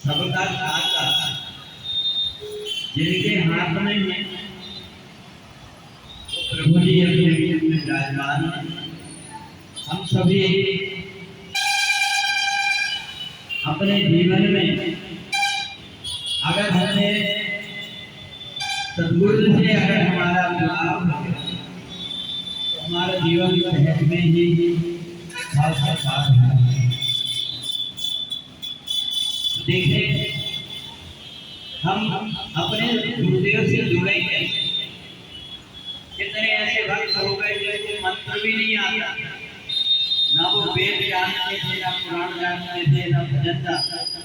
सबका खाता जिनके हाथ में है प्रभु जी अपने बीच में विराजमान हैं। हम सभी अपने जीवन में अगर हमने सद्गुरु से अगर हमारा जुड़ाव हो तो हमारा जीवन सहज में ही भाव के साथ है। देखें हम अपने गुरुदेव से जुड़े हैं। कितने ऐसे भक्त हो गए जिनको मंत्र भी नहीं आता, ना वो वेद जानते थे, ना पुराण जानते थे, ना भजन जानते थे,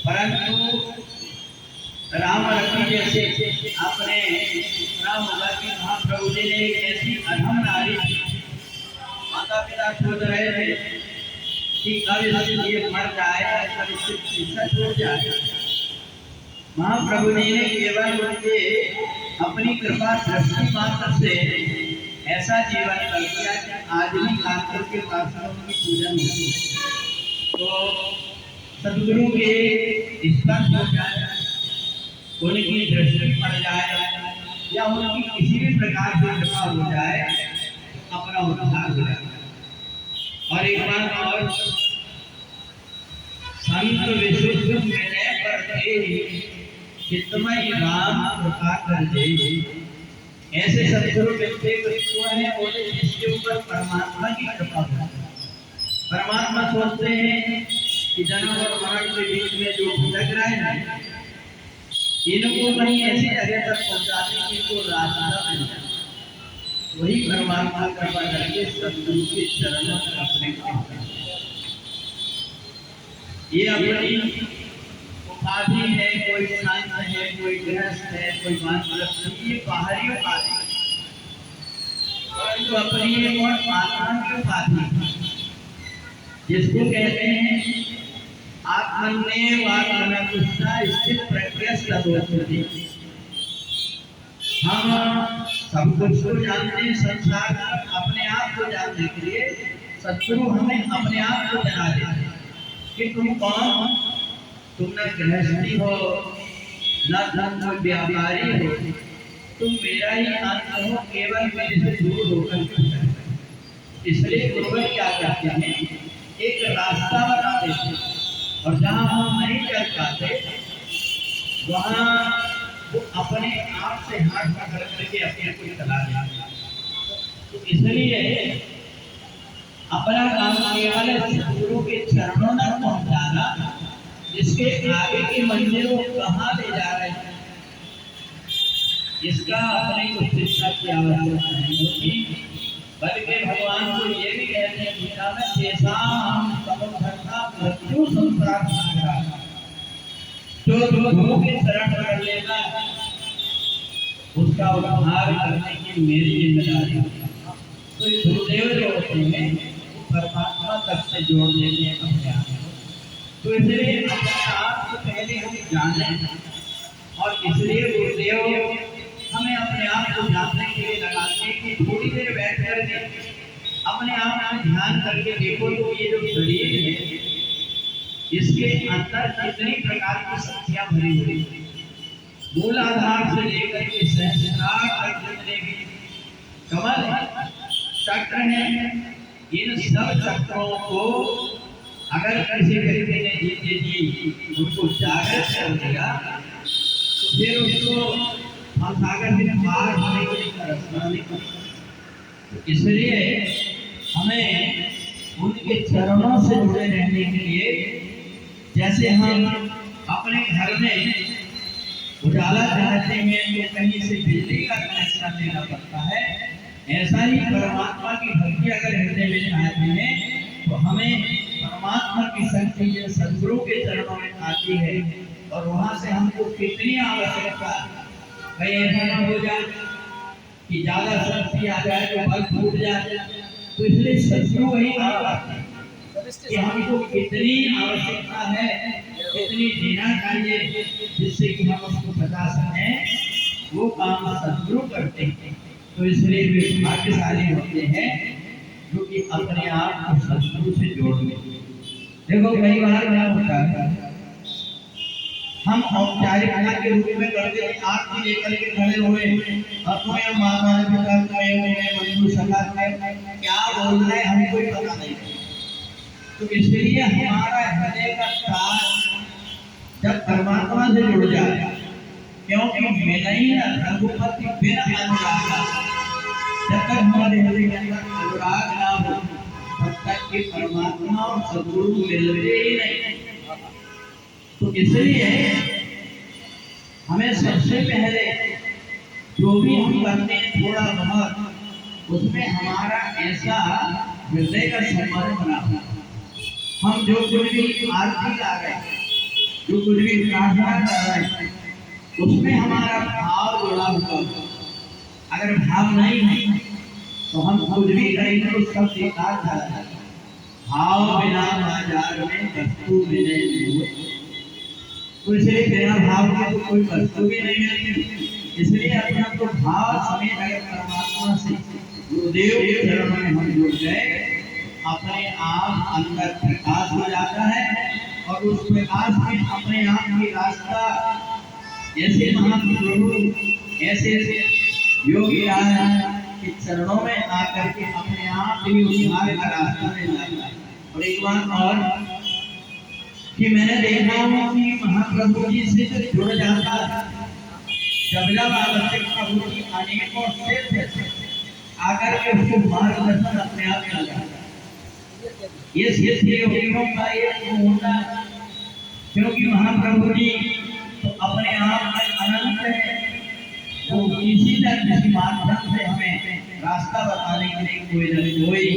परंतु राम रखी जैसे आपने सुना होगा कि महाप्रभु जी ने एक ऐसी अधम नारी माता पिता सोच रहे थे कि कब ये मर जाए, कब इससे शिक्षा छूट जाए। महाप्रभु जी ने केवल उनके अपनी कृपा दृष्टि मात्र से ऐसा जीवन कर दिया कि आज भी ठाकुर के पास उनकी पूजन होती है। तो सदगुरु के स्पर्श हो जाए, उनकी दृष्टि पड़ जाए या उनकी किसी भी प्रकार से कृपा हो जाए, अपना उद्धार हो जाए। और एक बार और संत विशुद्ध विनय पर चित्तमय राम कृपा कर दे। ऐसे सदगुरु मिलते हैं बोले जिसके ऊपर परमात्मा की कृपा हो। परमात्मा सोचते हैं कि जन्म और मरण के बीच में जो भटक रहे हैं इनको कहीं ऐसी जगह तक पहुंचाने की को रास्ता मिल जाए। वही परमात्मा कृपा करके सदगुरु के चरणों में अपने को ये अपनी उपाधि है, कोई संत है, कोई गृहस्थ है, कोई वानप्रस्थ, ये बाहरी उपाधि, परंतु अपनी एक और आत्मा की उपाधि जिसको कहते हैं आत्मन्य आत्मनपुष्टा स्थित प्रकृष्ट होती। हम सब कुछ को जानते हैं, संसार अपने आप को जानने के लिए सद्गुरु हमें अपने आप को जना देते हैं कि तुम कौन, तुम न गृहस्थी हो, न धन व्यापारी हो, तुम मेरा ही अंत हो, केवल मेरे से दूर होकर। इसलिए गुरुवर क्या करते हैं, एक रास्ता बना देते हैं और जहाँ हम नहीं चल पाते वहाँ वो अपने आप से हाथ पकड़ करके अपने को चला देते। तो इसलिए अपना काम केवल सद्गुरु के चरणों तक पहुँचाना, जिसके आगे की मंजिल वो कहाँ ले जा रहे हैं इसका अपने को शिक्षा की आवश्यकता नहीं होती। बल्कि भगवान को ये भी कहते हैं गीता में तेषां समुद्धर्ता मृत्यु संसार, जो गुरु के शरण कर लेगा उसका उद्धार करने की मेरी जिम्मेदारी है। तो गुरुदेव जो होते हैं वो परमात्मा तक से जोड़ देते हैं अपने आप को। तो इसलिए अपने आप को पहले हम जाने और इसलिए गुरुदेव हमें अपने आप को जानने के लिए लगाते हैं कि थोड़ी देर बैठ करके अपने आप में ध्यान करके देखो तो ये जो शरीर है इसके अंदर कितनी प्रकार की शक्तियां भरी हुई है। मूल आधार से लेकर के सहस्रार तक जितने भी कमल है, चक्र है, इन सब चक्रों को अगर किसी व्यक्ति ने जीते जी उनको जागृत कर दिया तो फिर उसको हम सागर से पार होने के लिए रास्ता नहीं। इसलिए हमें उनके चरणों से जुड़े रहने के लिए जैसे हम अपने घर में उजाला चाहते हैं तो कहीं से बिजली का कनेक्शन लेना पड़ता है, ऐसा ही परमात्मा की भक्ति अगर हृदय में चाहते हैं तो हमें परमात्मा की शक्ति जो सद्गुरु के चरणों में आती है और वहां से हमको कितनी आवश्यकता, कहीं ऐसा ना हो जाए कि ज्यादा शक्ति आ जाए तो बल फूट जाए। तो इसलिए सद्गुरु वही आते हैं कि हमको कितनी आवश्यकता है, कितनी जीना चाहिए जिससे कि हम उसको बता सकें, वो काम सद्गुरु करते हैं। तो इसलिए वे भाग्यशाली होते हैं जो कि अपने आप को सद्गुरु से जोड़ लेते हैं। देखो कई बार क्या होता है, हम औपचारिकता के रूप में करते हैं, आरती लेकर के खड़े हुए और तुम्हें माता पिता तुम्हें बंधु सखा क्या बोल रहे हैं हमको ही पता नहीं। तो इसलिए हमारा हृदय का तार जब परमात्मा से जुड़ जाए, क्योंकि मिला ही ना रघुपति बिना अनुराग, जब तक हमारे हृदय के अंदर अनुराग ना हो तब तक कि परमात्मा और सद्गुरु मिलते ही नहीं। तो इसलिए हमें सबसे पहले जो भी हम करते हैं थोड़ा बहुत उसमें हमारा ऐसा हृदय का संबंध बना हो। हम जो कुछ भी आरती गा रहे हैं, जो कुछ भी प्रार्थना कर रहे हैं, उसमें हमारा भाव जुड़ा हुआ। अगर भाव नहीं है तो हम कुछ भी करेंगे तो सब बेकार था। भाव बिना बाजार में वस्तु मिले नहीं, तो इसलिए बिना भाव के तो कोई वस्तु भी नहीं मिलती। इसलिए अपना तो भाव समेत अगर परमात्मा से गुरुदेव के चरणों में हम जुड़ गए, अपने आप अंदर प्रकाश हो जाता है और उस प्रकाश में अपने आप की रास्ता ऐसे महाप्रभु ऐसे योगी के चरणों में आकर के अपने आप ही उस मार्ग का रास्ता मिल जाता है। और एक बात और कि मैंने देखा हूँ कि महाप्रभु जी से जो जुड़ जाता है, जब आवश्यक प्रभु जी अनेकों से आकर के उसको मार्गदर्शन अपने आप मिल जाता है। ये सिद्ध योगियों का एक होता है, क्योंकि महाप्रभु जी तो अपने आप में अनंत है, वो किसी न किसी माध्यम से हमें रास्ता बताने के लिए कोई न कोई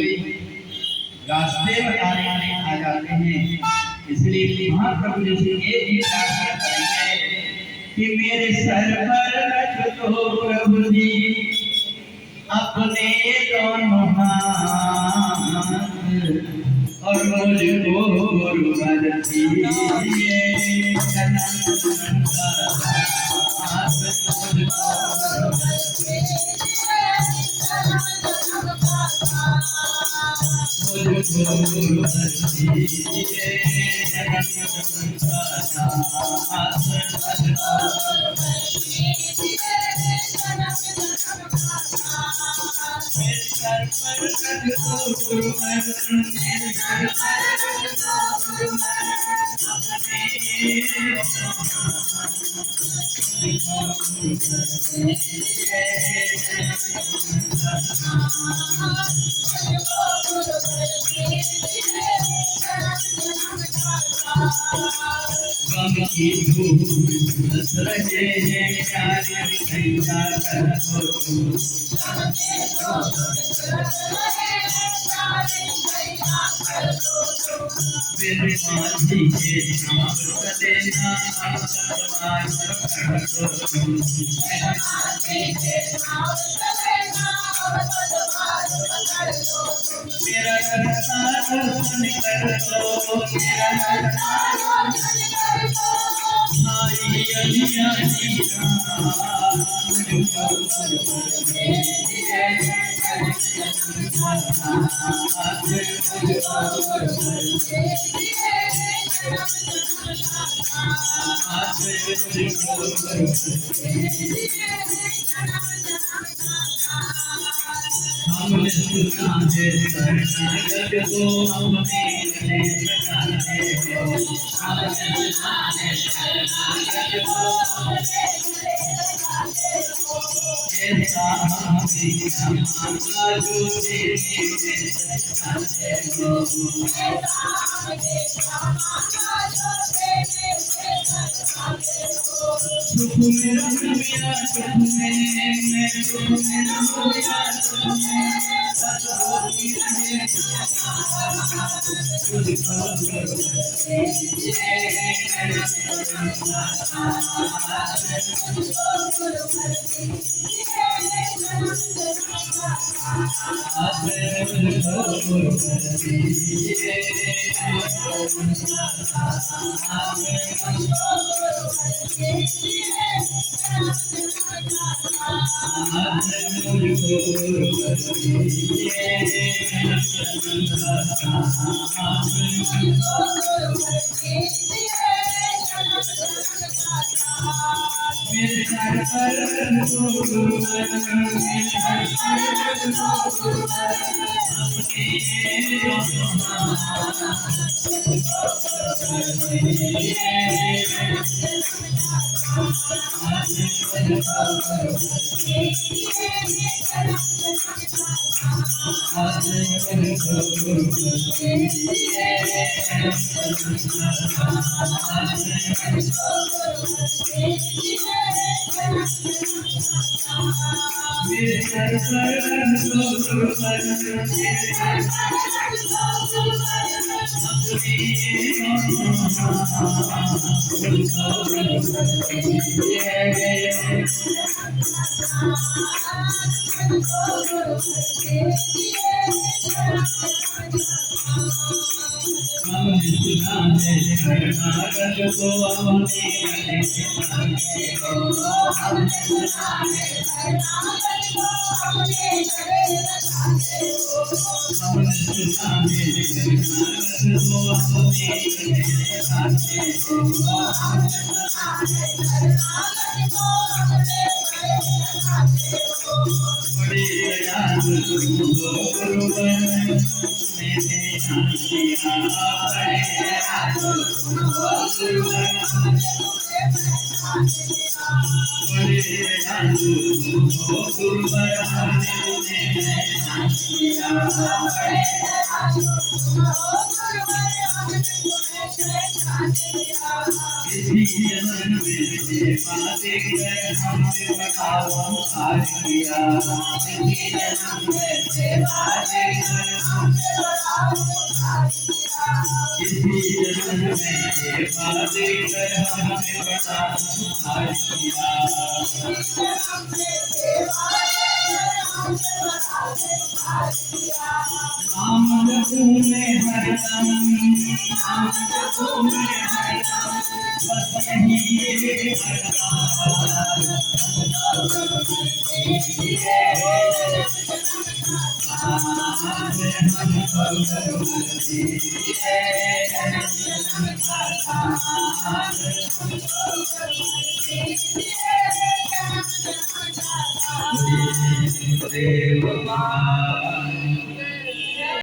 रास्ते बताने के लिए आ जाते हैं। इसलिए महाप्रभु जी से ये भी प्रार्थना करेंगे कि मेरे सर पर रख दो प्रभु जी अपने दोनों हाथ और मुझको गुरुवर दीजिए।